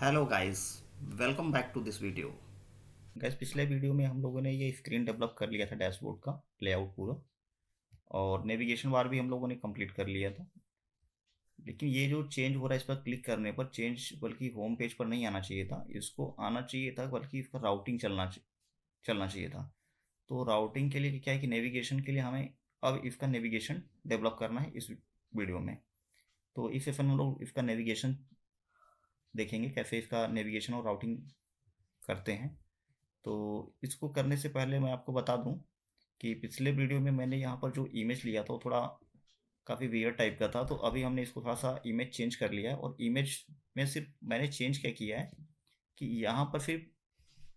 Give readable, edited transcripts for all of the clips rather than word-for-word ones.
Hello guys, welcome back to this video. Guys, पिछले video में हम लोगों ने ये स्क्रीन डेवलप कर लिया था, डैशबोर्ड का लेआउट पूरा, और नेविगेशन बार भी हम लोगों ने कंप्लीट कर लिया था। लेकिन ये जो चेंज हो रहा है, इस पर क्लिक करने पर चेंज बल्कि होम पेज पर नहीं आना चाहिए था, इसको आना चाहिए था, बल्कि इसका राउटिंग चलना चाहिए था। तो राउटिंग के लिए क्या है कि नेविगेशन के लिए हमें अब इसका नेविगेशन डेवलप करना है इस वीडियो में। तो इस सेशन में हम लोग इसका नेविगेशन देखेंगे, कैसे इसका नेविगेशन और राउटिंग करते हैं। तो इसको करने से पहले मैं आपको बता दूं कि पिछले वीडियो में मैंने यहाँ पर जो इमेज लिया था वो थोड़ा काफ़ी वियर्ड टाइप का था। तो अभी हमने इसको थोड़ा सा इमेज चेंज कर लिया है, और इमेज में सिर्फ मैंने चेंज क्या किया है कि यहाँ पर सिर्फ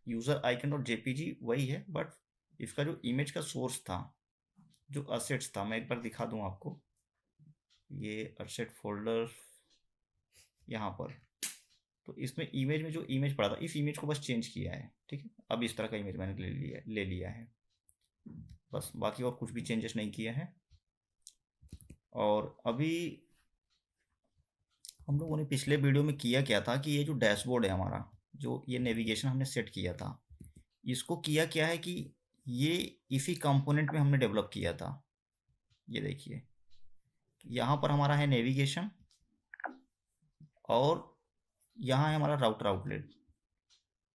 यूज़र आइकन और जेपीजी वही है, बट इसका जो इमेज का सोर्स था, जो असेट्स था, मैं एक बार दिखा दूँ आपको। ये असेट फोल्डर यहाँ पर, तो इसमें इमेज में जो इमेज पड़ा था, इस इमेज को बस चेंज किया है। ठीक है, अब इस तरह का इमेज मैंने ले लिया है, बस। बाकी और कुछ भी चेंजेस नहीं किया है। और अभी हम लोगों ने पिछले वीडियो में किया क्या था कि ये जो डैशबोर्ड है हमारा, जो ये नेविगेशन हमने सेट किया था, इसको किया क्या है कि ये इसी कंपोनेंट में हमने डेवलप किया था। ये देखिए, यहाँ पर हमारा है नेविगेशन, और यहाँ है हमारा राउटर आउटलेट।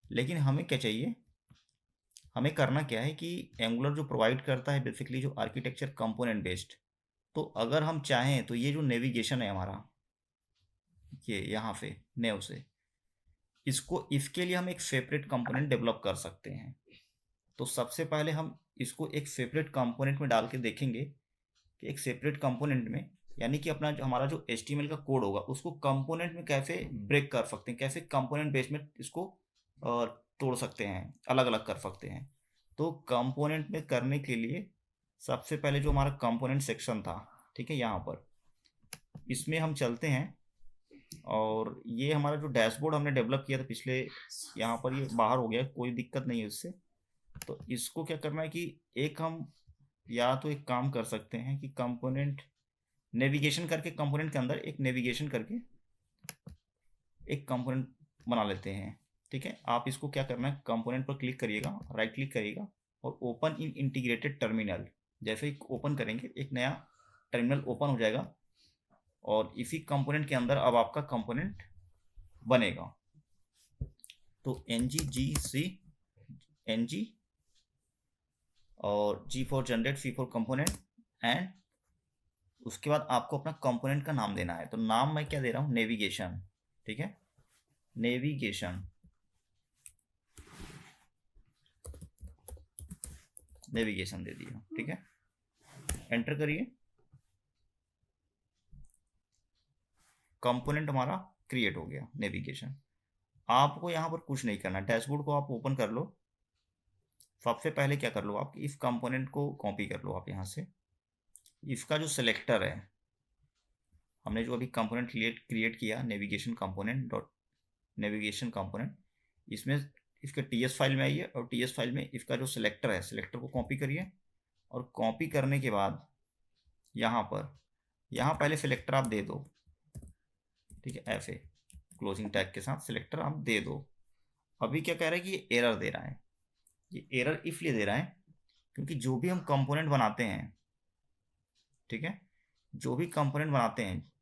लेकिन हमें क्या चाहिए, हमें करना क्या है कि एंगुलर जो प्रोवाइड करता है बेसिकली जो आर्किटेक्चर कंपोनेंट बेस्ड, तो अगर हम चाहें तो ये जो नेविगेशन है हमारा, ये यहाँ से नेव से, इसको इसके लिए हम एक सेपरेट कंपोनेंट डेवलप कर सकते हैं। तो सबसे पहले हम इसको एक सेपरेट कंपोनेंट में डाल के देखेंगे कि एक सेपरेट कंपोनेंट में, यानी कि अपना जो हमारा जो HTML का कोड होगा उसको कंपोनेंट में कैसे ब्रेक कर सकते हैं, कैसे कंपोनेंट बेस में इसको तोड़ सकते हैं, अलग अलग कर सकते हैं। तो कंपोनेंट में करने के लिए सबसे पहले जो हमारा कंपोनेंट सेक्शन था, ठीक है, यहाँ पर इसमें हम चलते हैं। और ये हमारा जो डैशबोर्ड हमने डेवलप किया था पिछले, यहाँ पर ये बाहर हो गया, कोई दिक्कत नहीं है इससे। तो इसको क्या करना है कि एक हम या तो एक काम कर सकते हैं कि कंपोनेंट नेविगेशन करके, कंपोनेंट के अंदर एक नेविगेशन करके एक कंपोनेंट बना लेते हैं। ठीक है, आप इसको क्या करना है, कंपोनेंट पर क्लिक करिएगा, राइट क्लिक करिएगा, और ओपन इन इंटीग्रेटेड टर्मिनल, जैसे ही ओपन करेंगे एक नया टर्मिनल ओपन हो जाएगा, और इसी कंपोनेंट के अंदर अब आपका कंपोनेंट बनेगा। तो ng और G for generate, C for component, and उसके बाद आपको अपना कंपोनेंट का नाम देना है। तो नाम मैं क्या दे रहा हूँ, नेविगेशन। ठीक है, नेविगेशन, नेविगेशन दे दिया। ठीक है, एंटर करिए, कंपोनेंट हमारा क्रिएट हो गया, नेविगेशन। आपको यहाँ पर कुछ नहीं करना, डैशबोर्ड को आप ओपन कर लो। सबसे पहले क्या कर लो, आप इस कंपोनेंट को कॉपी कर लो आप यहाँ से। इसका जो सिलेक्टर है, हमने जो अभी कंपोनेंट क्रिएट किया, navigation component dot navigation component, इसमें इसके TS फाइल में आइए, और TS फाइल में इसका जो सिलेक्टर है, सिलेक्टर को कॉपी करिए। और कॉपी करने के बाद यहाँ पर, यहाँ पहले सिलेक्टर आप दे दो। ठीक है, ऐसे क्लोजिंग टैग के साथ सिलेक्टर आप दे दो। अभी क्या कह रहा है कि ये एरर दे रहा है। ये एरर इसलिए दे रहा है क्योंकि जो भी हम कंपोनेंट बनाते हैं, ठीक है, जो भी कंपोनेंट बनाते हैं,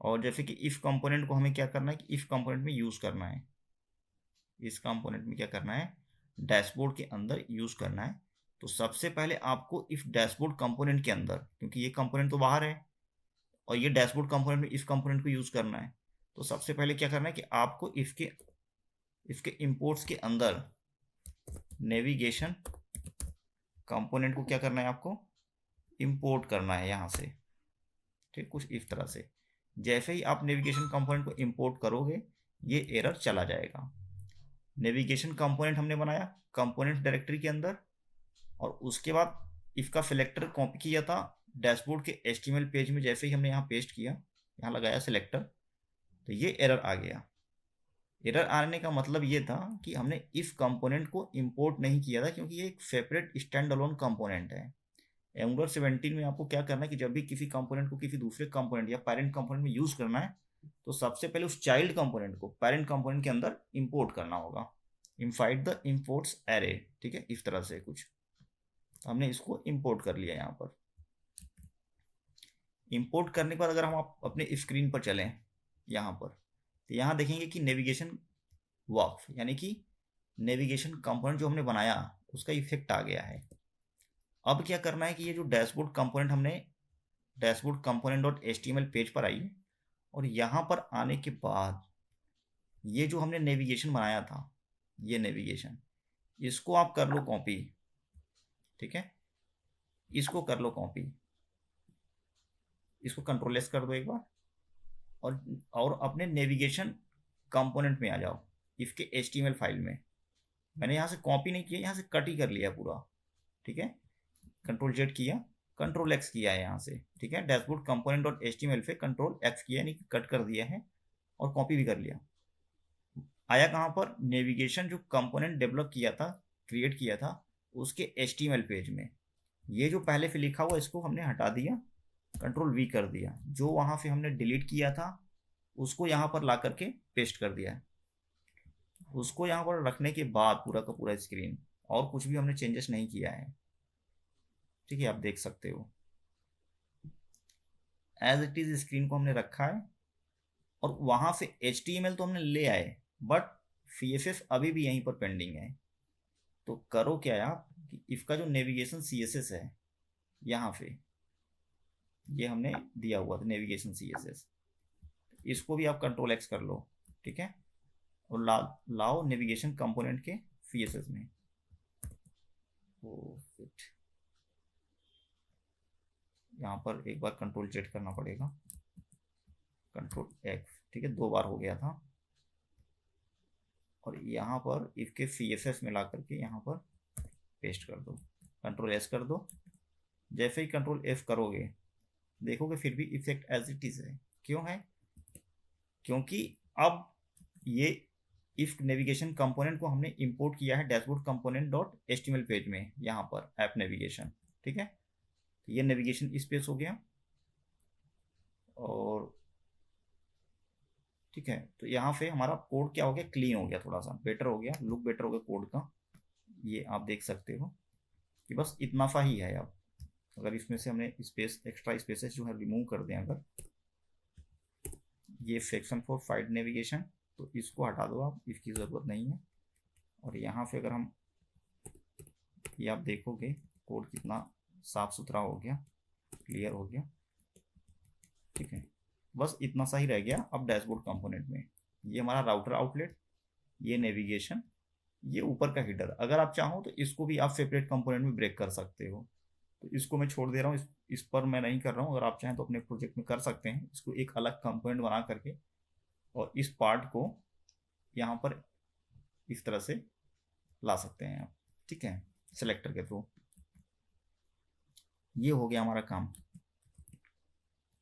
और जैसे कि इफ कंपोनेंट को हमें क्या करना है कि इफ कंपोनेंट में यूज़ करना है, इस कंपोनेंट में क्या करना है, डैशबोर्ड के अंदर यूज़ करना है। तो सबसे पहले आपको इफ डैशबोर्ड कंपोनेंट के अंदर, क्योंकि ये कंपोनेंट तो बाहर है और ये डैशबोर्ड कंपोनेंट में इस कंपोनेंट को यूज़ करना है, तो सबसे पहले क्या करना है कि आपको इसके इसके इंपोर्ट्स के अंदर नेविगेशन कंपोनेंट को क्या करना है, आपको इंपोर्ट करना है यहाँ से। ठीक, कुछ इस तरह से। जैसे ही आप नेविगेशन कंपोनेंट को इंपोर्ट करोगे, ये एरर चला जाएगा। नेविगेशन कंपोनेंट हमने बनाया कंपोनेंट डायरेक्टरी के अंदर, और उसके बाद इसका सिलेक्टर कॉपी किया था डैशबोर्ड के HTML पेज में। जैसे ही हमने यहाँ पेस्ट किया, यहाँ लगाया सिलेक्टर, तो ये एरर आ गया। एरर आने का मतलब ये था कि हमने इस कंपोनेंट को इंपोर्ट नहीं किया था, क्योंकि ये एक सेपरेट स्टैंड अलोन कंपोनेंट है। एंगुलर 17 में आपको क्या करना है कि जब भी किसी कंपोनेंट को किसी दूसरे कंपोनेंट या पेरेंट कंपोनेंट में यूज़ करना है, तो सबसे पहले उस चाइल्ड कंपोनेंट को पेरेंट कंपोनेंट के अंदर इंपोर्ट करना होगा। इनफाइट द इंपोर्ट्स एरे, ठीक है, इस तरह से कुछ। तो हमने इसको इंपोर्ट कर लिया यहाँ पर। इंपोर्ट करने पर अगर हम आप अपने स्क्रीन पर चलें यहाँ पर, तो यहाँ देखेंगे कि नेविगेशन वर्क, यानी कि नेविगेशन कंपोनेंट जो हमने बनाया उसका इफेक्ट आ गया है। अब क्या करना है कि ये जो डैशबोर्ड कंपोनेंट हमने dashboard component dot HTML page पर आइए, और यहाँ पर आने के बाद ये जो हमने नेविगेशन बनाया था, ये नेविगेशन, इसको आप कर लो कॉपी, ठीक है, इसको कर लो कॉपी, इसको कंट्रोल एस कर दो एक बार, और अपने नेविगेशन कंपोनेंट में आ जाओ, इसके एचटीएमएल फाइल में। मैंने यहाँ से कॉपी नहीं किया, यहाँ से कट ही कर लिया पूरा, ठीक है। कंट्रोल जेड किया, कंट्रोल एक्स किया है यहाँ से, ठीक है। डैशबोर्ड कंपोनेंट डॉट एचटीएमएल पे कंट्रोल एक्स किया, यानी कि कट कर दिया है, और कॉपी भी कर लिया। आया कहाँ पर, नेविगेशन जो कंपोनेंट डेवलप किया था, क्रिएट किया था, उसके एचटीएमएल पेज में। ये जो पहले से लिखा हुआ इसको हमने हटा दिया, कंट्रोल वी कर दिया। जो वहाँ से हमने डिलीट किया था उसको यहाँ पर ला करके पेस्ट कर दिया। उसको यहाँ पर रखने के बाद पूरा का पूरा स्क्रीन, और कुछ भी हमने चेंजेस नहीं किया है, ठीक है, आप देख सकते हो एज इट इज स्क्रीन को हमने रखा है। और वहाँ से HTML तो हमने ले आए, बट CSS अभी भी यहीं पर पेंडिंग है। तो करो क्या आप कि इसका जो नेविगेशन CSS है यहाँ पे, ये हमने दिया हुआ था नेविगेशन CSS, इसको भी आप कंट्रोल एक्स कर लो, ठीक है, और लाओ नेविगेशन कंपोनेंट के CSS में। ओ शिट, यहाँ पर एक बार कंट्रोल जेड करना पड़ेगा, कंट्रोल एक्स, ठीक है, 2 बार हो गया था। और यहाँ पर इसके CSS में ला करके यहाँ पर पेस्ट कर दो, कंट्रोल एस कर दो। जैसे ही कंट्रोल एफ करोगे देखोगे फिर भी इफेक्ट एज इट इज है। क्यों है? क्योंकि अब ये इफ नेविगेशन कंपोनेंट को हमने इंपोर्ट किया है dashboard component dot HTML page में, यहाँ पर ऐप नेविगेशन, ठीक है। तो ये नेविगेशन स्पेस हो गया, और ठीक है, तो यहाँ पे हमारा कोड क्या हो गया, क्लीन हो गया, थोड़ा सा बेटर हो गया, लुक बेटर हो गया कोड का। ये आप देख सकते हो कि बस इतना सा ही है। अब अगर इसमें से हमने स्पेस, एक्स्ट्रा स्पेसेस जो है रिमूव कर दें, अगर ये सेक्शन फॉर फाइड नेविगेशन, तो इसको हटा दो आप, इसकी ज़रूरत नहीं है। और यहाँ पे अगर हम, ये आप देखोगे कोड कितना साफ सुथरा हो गया, क्लियर हो गया, ठीक है। बस इतना सा ही रह गया अब डैशबोर्ड कंपोनेंट में। ये हमारा राउटर आउटलेट, ये नेविगेशन, ये ऊपर का हीडर। अगर आप चाहो तो इसको भी आप सेपरेट कंपोनेंट में ब्रेक कर सकते हो, तो इसको मैं छोड़ दे रहा हूँ, इस पर मैं नहीं कर रहा हूँ। अगर आप चाहें तो अपने प्रोजेक्ट में कर सकते हैं, इसको एक अलग कंपोनेंट बना करके, और इस पार्ट को यहाँ पर इस तरह से ला सकते हैं आप, ठीक है, सेलेक्टर के थ्रू। ये हो गया हमारा काम।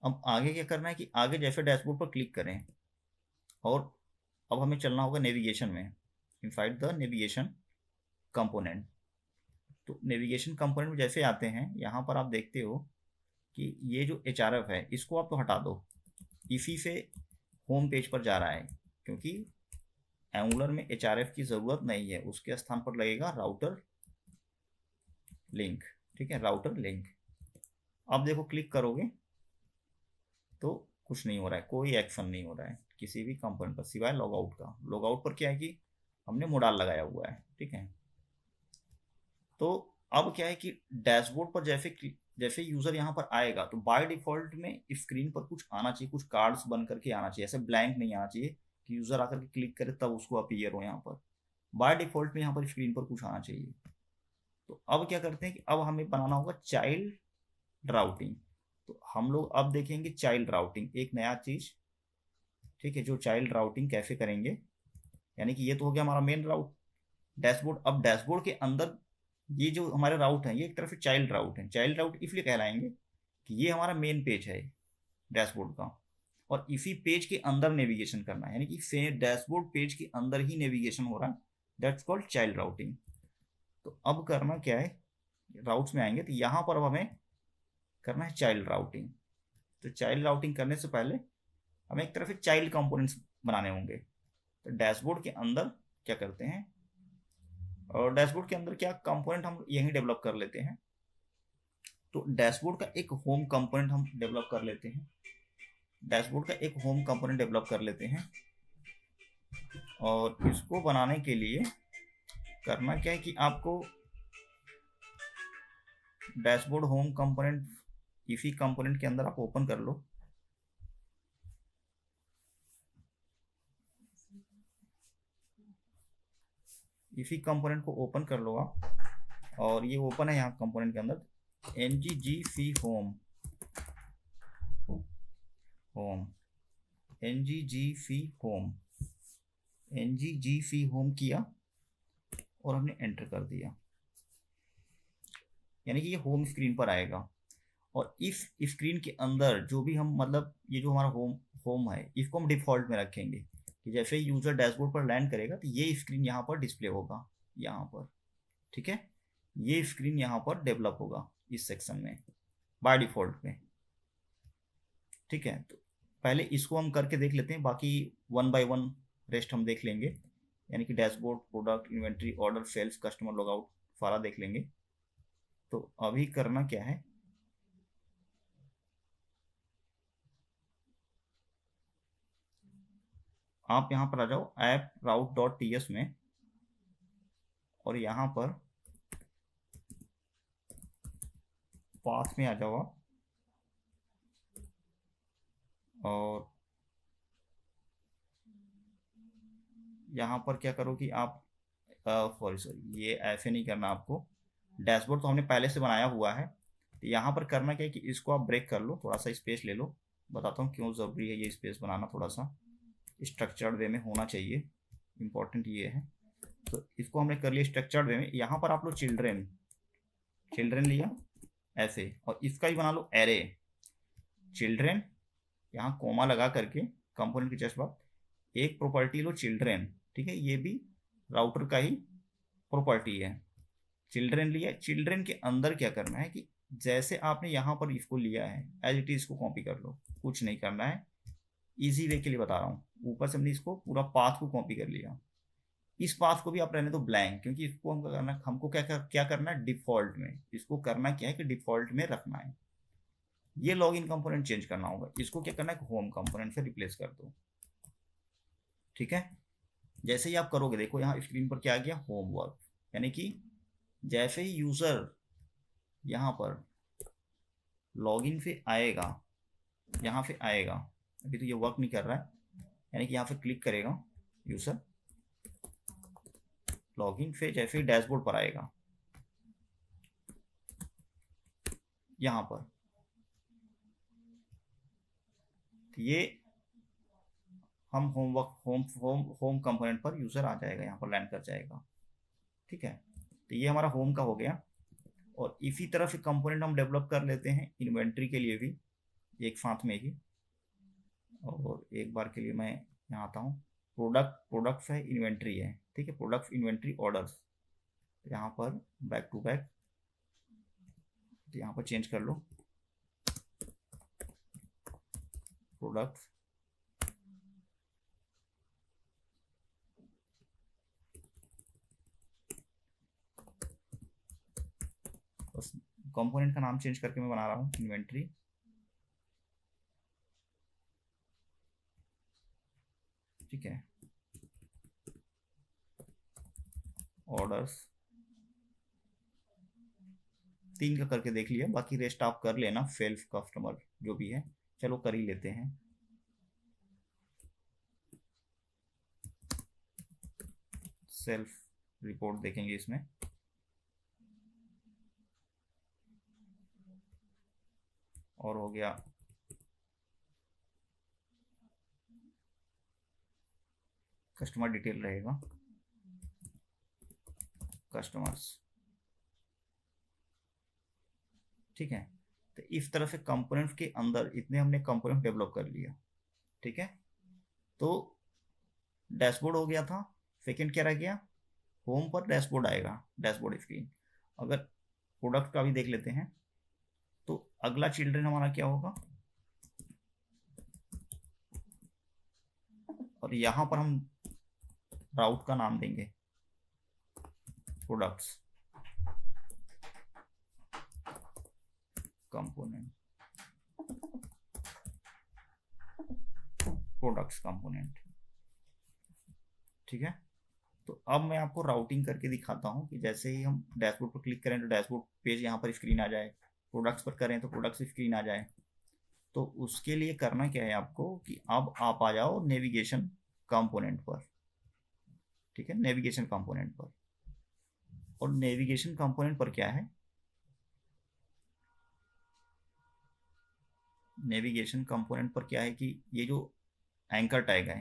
अब आगे क्या करना है कि आगे जैसे डैशबोर्ड पर क्लिक करें, और अब हमें चलना होगा नेविगेशन में, इनसाइड द नेविगेशन कंपोनेंट। तो नेविगेशन कंपोनेंट में जैसे आते हैं, यहाँ पर आप देखते हो कि ये जो HRF है इसको आप तो हटा दो, इसी से होम पेज पर जा रहा है, क्योंकि एंगुलर में HRF की ज़रूरत नहीं है, उसके स्थान पर लगेगा राउटर लिंक, ठीक है, राउटर लिंक। अब देखो क्लिक करोगे तो कुछ नहीं हो रहा है, कोई एक्शन नहीं हो रहा है किसी भी कंपोनेंट पर, सिवाय लॉगआउट का। लॉगआउट पर क्या है कि हमने मोडाल लगाया हुआ है, ठीक है। तो अब क्या है कि डैशबोर्ड पर जैसे जैसे यूज़र यहाँ पर आएगा तो बाय डिफ़ॉल्ट में स्क्रीन पर कुछ आना चाहिए, कुछ कार्ड्स बन करके आना चाहिए, ऐसे ब्लैंक नहीं आना चाहिए कि यूज़र आकर के क्लिक करे तब उसको अपीयर हो। यहाँ पर बाय डिफ़ॉल्ट में यहाँ पर स्क्रीन पर कुछ आना चाहिए। तो अब क्या करते हैं कि अब हमें बनाना होगा चाइल्ड राउटिंग। तो हम लोग अब देखेंगे चाइल्ड राउटिंग, एक नया चीज़, ठीक है, जो चाइल्ड राउटिंग कैसे करेंगे। यानी कि ये तो हो गया हमारा मेन राउट डैशबोर्ड। अब डैशबोर्ड के अंदर ये जो हमारे राउट हैं, ये एक तरफ से चाइल्ड राउट हैं। चाइल्ड राउट इसलिए कहलाएंगे कि ये हमारा मेन पेज है डैशबोर्ड का, और इसी पेज के अंदर नेविगेशन करना है, यानी कि डैशबोर्ड पेज के अंदर ही नेविगेशन हो रहा है, दैट्स कॉल्ड चाइल्ड राउटिंग। तो अब करना क्या है, राउट्स में आएंगे तो यहाँ पर अब हमें करना है चाइल्ड राउटिंग। तो चाइल्ड राउटिंग करने से पहले हमें एक तरफ से चाइल्ड कंपोनेंट्स बनाने होंगे। तो डैशबोर्ड के अंदर क्या करते हैं, और डैशबोर्ड के अंदर क्या कंपोनेंट हम यहीं डेवलप कर लेते हैं। तो डैशबोर्ड का एक होम कंपोनेंट हम डेवलप कर लेते हैं, डैशबोर्ड का एक होम कंपोनेंट डेवलप कर लेते हैं। और इसको बनाने के लिए करना क्या है कि आपको डैशबोर्ड होम कंपोनेंट इसी कंपोनेंट के अंदर आप ओपन कर लो। इसी कंपोनेंट को ओपन कर लो आप, और ये ओपन है यहाँ कंपोनेंट के अंदर, nggc home, home nggc home, nggc home किया और हमने एंटर कर दिया, यानी कि ये होम स्क्रीन पर आएगा। और इस स्क्रीन के अंदर जो भी हम मतलब ये जो हमारा होम होम है इसको हम डिफ़ॉल्ट में रखेंगे कि जैसे ही यूज़र डैशबोर्ड पर लैंड करेगा तो ये स्क्रीन यहाँ पर डिस्प्ले होगा, यहाँ पर, ठीक है। ये स्क्रीन यहाँ पर डेवलप होगा इस सेक्शन में बाय डिफ़ॉल्ट में, ठीक है। तो पहले इसको हम करके देख लेते हैं, बाकी वन बाय वन रेस्ट हम देख लेंगे, यानी कि dashboard, product, inventory, order, sales, customer logout सारा देख लेंगे। तो अभी करना क्या है, आप यहाँ पर आ जाओ ऐप route.ts में, और यहाँ पर पाथ में आ जाओ आप, और यहाँ पर क्या करो कि आप सॉरी ये ऐसे नहीं करना आपको, डैशबोर्ड तो हमने पहले से बनाया हुआ है। तो यहाँ पर करना क्या है कि इसको आप ब्रेक कर लो, थोड़ा सा स्पेस ले लो, बताता हूँ क्यों ज़रूरी है ये स्पेस बनाना, थोड़ा सा स्ट्रक्चर्ड वे में होना चाहिए, इम्पोर्टेंट ये है। तो इसको हमने कर लिया स्ट्रक्चर्ड वे में। यहाँ पर आप लो चिल्ड्रेन, चिल्ड्रेन लिया ऐसे, और इसका ही बना लो एरे चिल्ड्रेन, यहाँ कोमा लगा करके कंपोनेंट की जस्ट बाद एक प्रॉपर्टी लो चिल्ड्रेन, ठीक है, ये भी राउटर का ही प्रॉपर्टी है। चिल्ड्रेन लिया, चिल्ड्रेन के अंदर क्या करना है कि जैसे आपने यहाँ पर इसको लिया है एज इट इज इसको कॉपी कर लो, कुछ नहीं करना है, इजी वे के लिए बता रहा हूँ। ऊपर से हमने इसको पूरा पाथ को कॉपी कर लिया, इस पाथ को भी आप रहने दो ब्लैंक, क्योंकि इसको हमको क्या करना है डिफॉल्ट में, इसको करना क्या है कि डिफॉल्ट में रखना है। ये लॉगिन कंपोनेंट चेंज करना होगा, इसको क्या करना है होम कंपोनेंट से रिप्लेस कर दो, ठीक है। जैसे ही आप करोगे देखो यहाँ स्क्रीन पर क्या आ गया, होमवर्क, यानी कि जैसे ही यूज़र यहाँ पर लॉगिन से आएगा, यहाँ से आएगा, अभी तो ये वर्क नहीं कर रहा है, यानी कि यहाँ पे क्लिक करेगा यूज़र, लॉगिन से जैसे ही डैशबोर्ड पर आएगा यहाँ पर, तो ये हम homework home home home component पर यूज़र आ जाएगा, यहाँ पर लैंड कर जाएगा, ठीक है। तो ये हमारा होम का हो गया। और इसी तरह से कंपोनेंट हम डेवलप कर लेते हैं इन्वेंट्री के लिए भी एक साथ में ही। और एक बार के लिए मैं यहाँ आता हूँ, प्रोडक्ट्स है, इन्वेंट्री है, ठीक है, प्रोडक्ट्स, इन्वेंट्री, ऑर्डर्स, यहाँ पर बैक टू बैक, तो यहाँ पर चेंज कर लो प्रोडक्ट्स, बस कंपोनेंट का नाम चेंज करके मैं बना रहा हूँ इन्वेंट्री, ठीक है, ऑर्डर्स, 3 का करके देख लिया, बाकी रेस्ट आप कर लेना, सेल्फ, कस्टमर जो भी है, चलो कर ही लेते हैं। सेल्फ रिपोर्ट देखेंगे इसमें, और हो गया कस्टमर डिटेल रहेगा, कस्टमर्स, ठीक है। तो इस तरह से कंपोनेंट्स के अंदर इतने हमने कंपोनेंट डेवलप कर लिया, ठीक है। तो डैशबोर्ड हो गया था, सेकंड क्या रह गया, होम पर डैशबोर्ड आएगा, डैशबोर्ड स्क्रीन। अगर प्रोडक्ट का भी देख लेते हैं तो अगला चिल्ड्रन हमारा क्या होगा, और यहाँ पर हम राउट का नाम देंगे प्रोडक्ट्स कंपोनेंट, प्रोडक्ट्स कंपोनेंट। ठीक है, तो अब मैं आपको राउटिंग करके दिखाता हूँ कि जैसे ही हम डैशबोर्ड पर क्लिक करें तो डैशबोर्ड पेज यहाँ पर स्क्रीन आ जाए, प्रोडक्ट्स पर करें तो प्रोडक्ट्स स्क्रीन आ जाए। तो उसके लिए करना क्या है आपको कि अब आप आ जाओ नेविगेशन कंपोनेंट पर। ठीक है, नेविगेशन कंपोनेंट पर। और नेविगेशन कंपोनेंट पर क्या है, नेविगेशन कंपोनेंट पर क्या है कि ये जो एंकर टैग है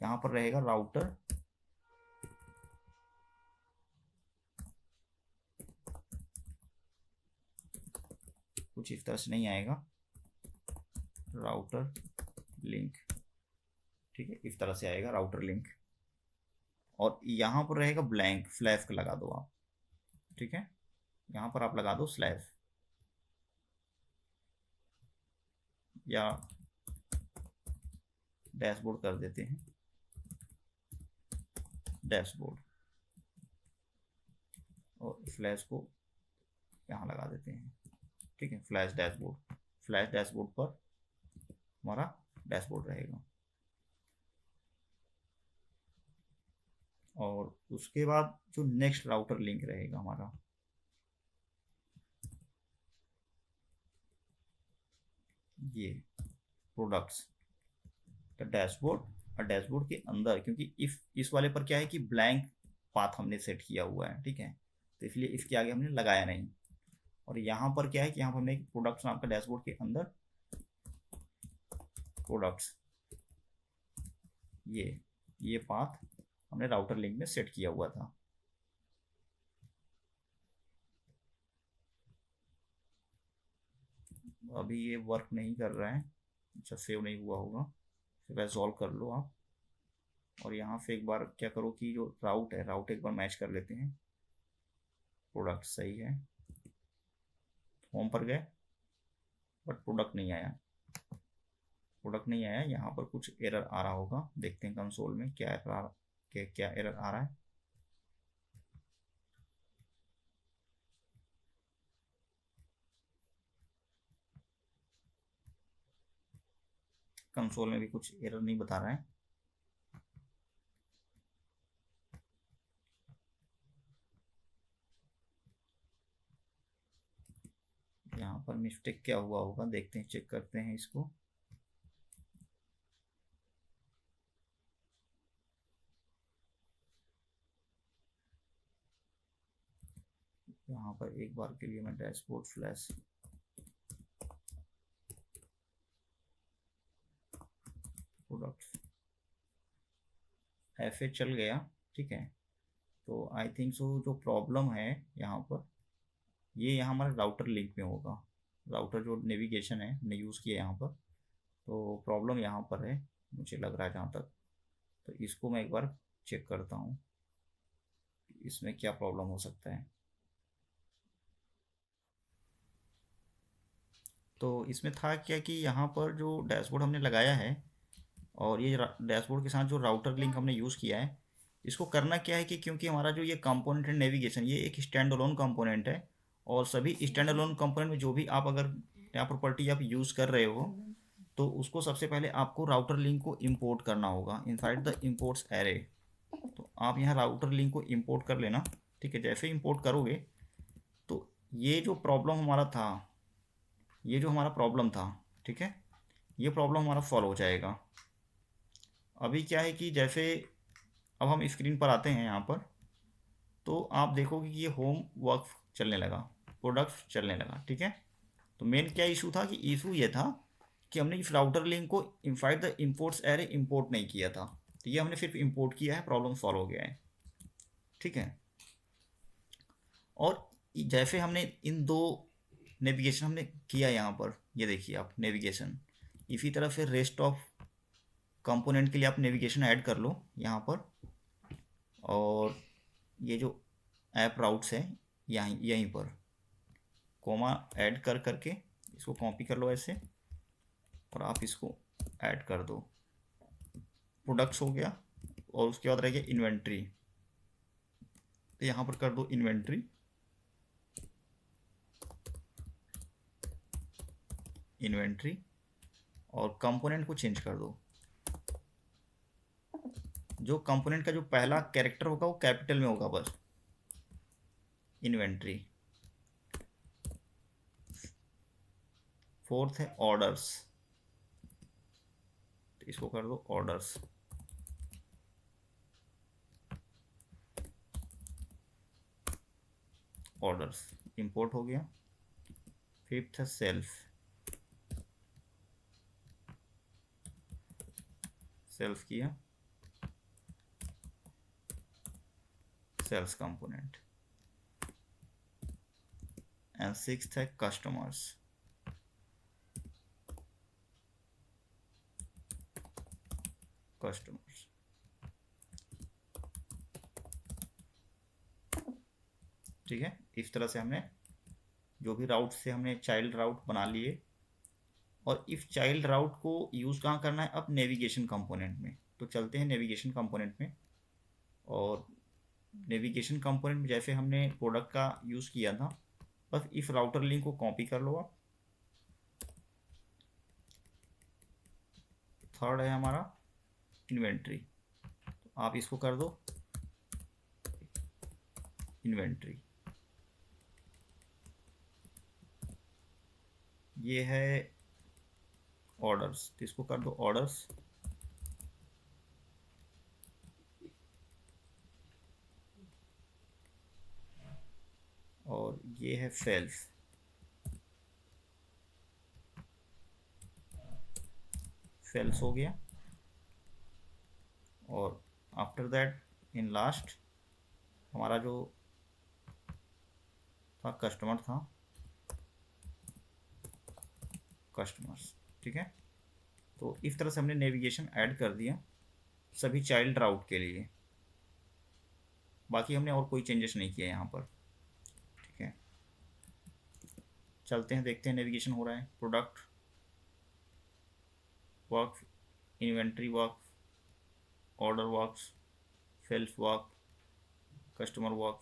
यहाँ पर रहेगा राउटर कुछ इस तरह से नहीं आएगा, राउटर लिंक। ठीक है, इस तरह से आएगा राउटर लिंक। और यहाँ पर रहेगा ब्लैंक, स्लैश लगा दो आप। ठीक है, यहाँ पर आप लगा दो स्लैश, या डैशबोर्ड कर देते हैं, डैशबोर्ड, और फ्लैश को यहाँ लगा देते हैं। ठीक है, फ्लैश डैशबोर्ड, फ्लैश डैशबोर्ड पर हमारा डैशबोर्ड रहेगा। और उसके बाद जो नेक्स्ट राउटर लिंक रहेगा हमारा, ये प्रोडक्ट्स का डैशबोर्ड, और डैशबोर्ड के अंदर क्योंकि इस वाले पर क्या है कि ब्लैंक पाथ हमने सेट किया हुआ है। ठीक है, तो इसलिए इसके आगे हमने लगाया नहीं। और यहाँ पर क्या है कि यहाँ पर हमने प्रोडक्ट्स नाम का डैशबोर्ड के अंदर प्रोडक्ट्स, ये पाथ हमने राउटर लिंक में सेट किया हुआ था। अभी ये वर्क नहीं कर रहा है, अच्छा सेव नहीं हुआ होगा, फिर सॉल्व कर लो आप। और यहाँ से एक बार क्या करो कि जो राउट है, राउट एक बार मैच कर लेते हैं, प्रोडक्ट सही है, होम पर गए बट प्रोडक्ट नहीं आया, प्रोडक्ट नहीं आया। यहाँ पर कुछ एरर आ रहा होगा, देखते हैं कंसोल में क्या एरर क्या एरर आ रहा है। कंसोल में भी कुछ एरर नहीं बता रहा है। यहाँ पर मिस्टेक क्या हुआ होगा, देखते हैं, चेक करते हैं इसको। यहाँ पर एक बार के लिए मैं डैशबोर्ड फ्लैश प्रोडक्ट ऐसे चल गया। ठीक है, तो आई थिंक सो जो प्रॉब्लम है यहाँ पर, ये यहाँ हमारा राउटर लिंक में होगा। राउटर जो नेविगेशन है हमने यूज़ किया यहाँ पर, तो प्रॉब्लम यहाँ पर है मुझे लग रहा है जहाँ तक। तो इसको मैं एक बार चेक करता हूँ इसमें क्या प्रॉब्लम हो सकता है। तो इसमें था क्या कि यहाँ पर जो डैशबोर्ड हमने लगाया है और ये डैशबोर्ड के साथ जो राउटर लिंक हमने यूज़ किया है, इसको करना क्या है कि क्योंकि हमारा जो ये कंपोनेंट है नेविगेशन, ये एक स्टैंड अलोन कंपोनेंट है। और सभी स्टैंड अलोन कंपोनेंट में जो भी आप अगर यहाँ प्रॉपर्टी आप यूज़ कर रहे हो, तो उसको सबसे पहले आपको राउटर लिंक को इंपोर्ट करना होगा इनसाइड द इंपोर्ट्स एरे। तो आप यहाँ राउटर लिंक को इंपोर्ट कर लेना। ठीक है, जैसे इंपोर्ट करोगे तो ये जो प्रॉब्लम हमारा था, ये जो हमारा प्रॉब्लम था, ठीक है, ये प्रॉब्लम हमारा सॉल्व हो जाएगा। अभी क्या है कि जैसे अब हम स्क्रीन पर आते हैं यहाँ पर, तो आप देखोगे कि ये होम वर्क चलने लगा, प्रोडक्ट्स चलने लगा। ठीक है, तो मेन क्या इशू था कि इशू ये था कि हमने इस राउटर लिंक को inside the imports array import नहीं किया था। तो ये हमने सिर्फ इंपोर्ट किया है, प्रॉब्लम सॉल्व हो गया है। ठीक है, और जैसे हमने इन दो नेविगेशन हमने किया यहाँ पर, ये देखिए आप नेविगेशन, इसी तरह से रेस्ट ऑफ कंपोनेंट के लिए आप नेविगेशन ऐड कर लो यहाँ पर। और ये जो ऐप राउट्स है यहीं पर कोमा ऐड कर करके इसको कॉपी कर लो ऐसे, और आप इसको ऐड कर दो। प्रोडक्ट्स हो गया, और उसके बाद रह गया इन्वेंट्री। तो यहाँ पर कर दो इन्वेंट्री, इन्वेंट्री, और कंपोनेंट को चेंज कर दो। जो कंपोनेंट का जो पहला कैरेक्टर होगा वो कैपिटल में होगा बस, इन्वेंट्री। फोर्थ है ऑर्डर्स, तो इसको कर दो ऑर्डर्स। ऑर्डर्स इंपोर्ट हो गया। फिफ्थ है सेल्फ, सेल्फ किया, सेल्स कंपोनेंट। एंड सिक्स्थ है कस्टमर्स, कस्टमर्स। ठीक है, इस तरह से हमने जो भी राउट से हमने चाइल्ड राउट बना लिए। और इफ चाइल्ड राउट को यूज़ कहाँ करना है, अब नेविगेशन कंपोनेंट में। तो चलते हैं नेविगेशन कंपोनेंट में। और नेविगेशन कंपोनेंट में जैसे हमने प्रोडक्ट का यूज़ किया था, बस इफ राउटर लिंक को कॉपी कर लो आप। थर्ड है हमारा इन्वेंट्री, तो आप इसको कर दो इन्वेंट्री। ये है ऑर्डर्स, तो इसको कर दो ऑर्डर्स। और ये है सेल्स, सेल्स हो गया। और आफ्टर दैट इन लास्ट हमारा जो था कस्टमर था, कस्टमर्स। ठीक है, तो इस तरह से हमने नेविगेशन ऐड कर दिया सभी चाइल्ड राउट के लिए। बाकी हमने और कोई चेंजेस नहीं किया यहाँ पर। ठीक है, चलते हैं देखते हैं नेविगेशन हो रहा है। Product work, inventory work, order works, sales work, customer work,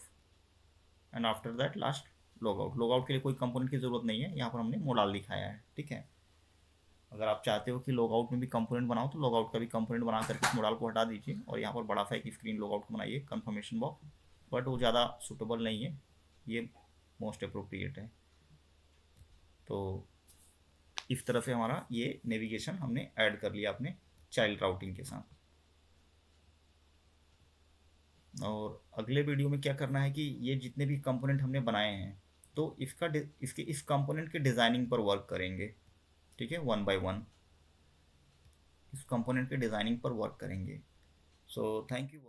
and after that last logout. Logout के लिए कोई कंपोनेंट की ज़रूरत नहीं है, यहाँ पर हमने मोडाल दिखाया है। ठीक है, अगर आप चाहते हो कि लॉगआउट में भी कंपोनेंट बनाओ तो लॉगआउट का भी कंपोनेंट बना करके इस मोडाल को हटा दीजिए, और यहाँ पर बड़ा सा एक स्क्रीन लॉगआउट को बनाइए कंफर्मेशन बॉक्स। बट वो ज़्यादा सूटेबल नहीं है, ये मोस्ट अप्रोप्रिएट है। तो इस तरह से हमारा ये नेविगेशन हमने ऐड कर लिया अपने चाइल्ड राउटिंग के साथ। और अगले वीडियो में क्या करना है कि ये जितने भी कंपोनेंट हमने बनाए हैं, तो इसके इस कंपोनेंट के डिज़ाइनिंग पर वर्क करेंगे। ठीक है, वन बाय वन इस कंपोनेंट के डिज़ाइनिंग पर वर्क करेंगे। So thank you.